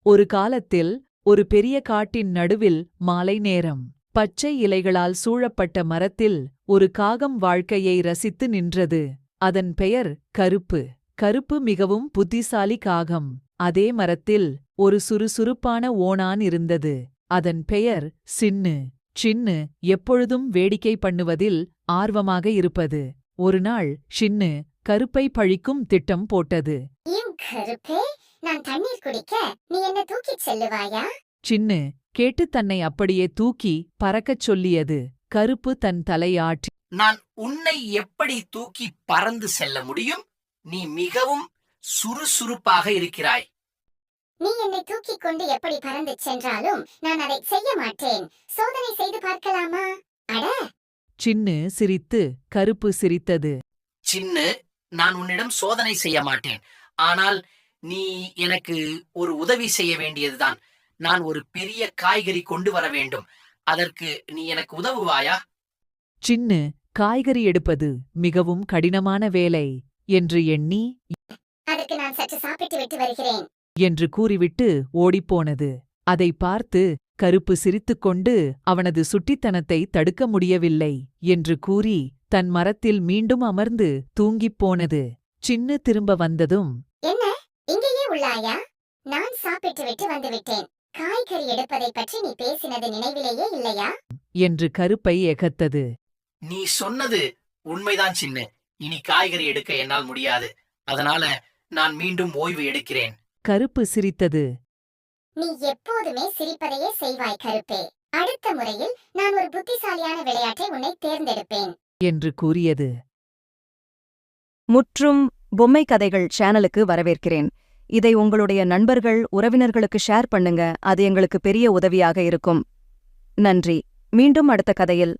ஒரு காலத்தில் ஒரு பெரிய காட்டின் நடுவில் மாலை நேரம். பச்சை இலைகளால் சூழப்பட்ட மரத்தில் ஒரு காகம் வாழ்க்கையை ரசித்து நின்றது. அதன் பெயர் கருப்பு. கருப்பு மிகவும் புத்திசாலி காகம். அதே மரத்தில் ஒரு சுறுசுறுப்பான ஓணான் இருந்தது. அதன் பெயர் சின்னு. சின்னு எப்பொழுதும் வேடிக்கை பண்ணுவதில் ஆர்வமாக இருப்பது. ஒருநாள் சின்னு கருப்பை பழிக்கும் திட்டம் போட்டது. கருப்பே, நான் தண்ணீர் குடிக்க நீ என்ன தூக்கிச் செல்லுவாயா? சின்னு கேட்டு தன்னை அப்படியே தூக்கி பறக்கச் சொல்லியது. கருப்பு தன் தலையாட்டி, நான் உன்னை எப்படி தூக்கி பறந்து செல்ல முடியும்? நீ மிகவும் சுறுசுறுப்பாக இருக்கிறாய். நீ என்னை தூக்கிக் கொண்டு எப்படி பறந்து சென்றாலும் நான் அதை செய்ய மாட்டேன். சோதனை செய்து பார்க்கலாமா? அட! சின்னு சிரித்து கருப்பு சிரித்தது. சின்னு, நான் உன்னிடம் சோதனை செய்ய மாட்டேன். ஆனால் நீ எனக்கு ஒரு உதவி செய்ய வேண்டியதுதான். நான் ஒரு பெரிய காய்கறி கொண்டு வர வேண்டும். அதற்கு நீ எனக்கு உதவுவாயா? சின்னு காய்கறி எடுப்பது மிகவும் கடினமான வேலை என்று எண்ணி, அதற்கு நான் சற்று சாப்பிட்டு விட்டு வருகிறேன் என்று கூறிவிட்டு ஓடிப்போனது. அதை பார்த்து கருப்பு சிரித்துக்கொண்டு அவனது சுட்டித்தனத்தை தடுக்க முடியவில்லை என்று கூறி தன் மரத்தில் மீண்டும் அமர்ந்து தூங்கிப் போனது. சின்னு திரும்ப வந்ததும், என்ன, இங்கேயே உள்ளாயா? நான் சாப்பிட்டு விட்டு வந்துவிட்டேன். காய்கறி எடுப்பதை பற்றி நீ பேசினது நினைவிலேயே இல்லையா? என்று கருப்பை எகத்தது. நீ சொன்னது உண்மைதான் சின்னு. இனி காய்கறி எடுக்க என்னால் முடியாது. அதனால நான் மீண்டும் ஓய்வு எடுக்கிறேன். கருப்பு சிரித்தது. நீ எப்போதுமே சிரிப்பதையே செய்வாய் கருப்பே. அடுத்த முறையில் நான் ஒரு புத்திசாலியான விளையாட்டை உன்னை தேர்ந்தெடுப்பேன் என்று கூறியது. முற்றும் பொம்மை கதைகள் சேனலுக்கு வரவேற்கிறேன். இதை உங்களுடைய நண்பர்கள், உறவினர்களுக்கு ஷேர் பண்ணுங்க. அது எங்களுக்கு பெரிய உதவியாக இருக்கும். நன்றி. மீண்டும் அடுத்த கதையில்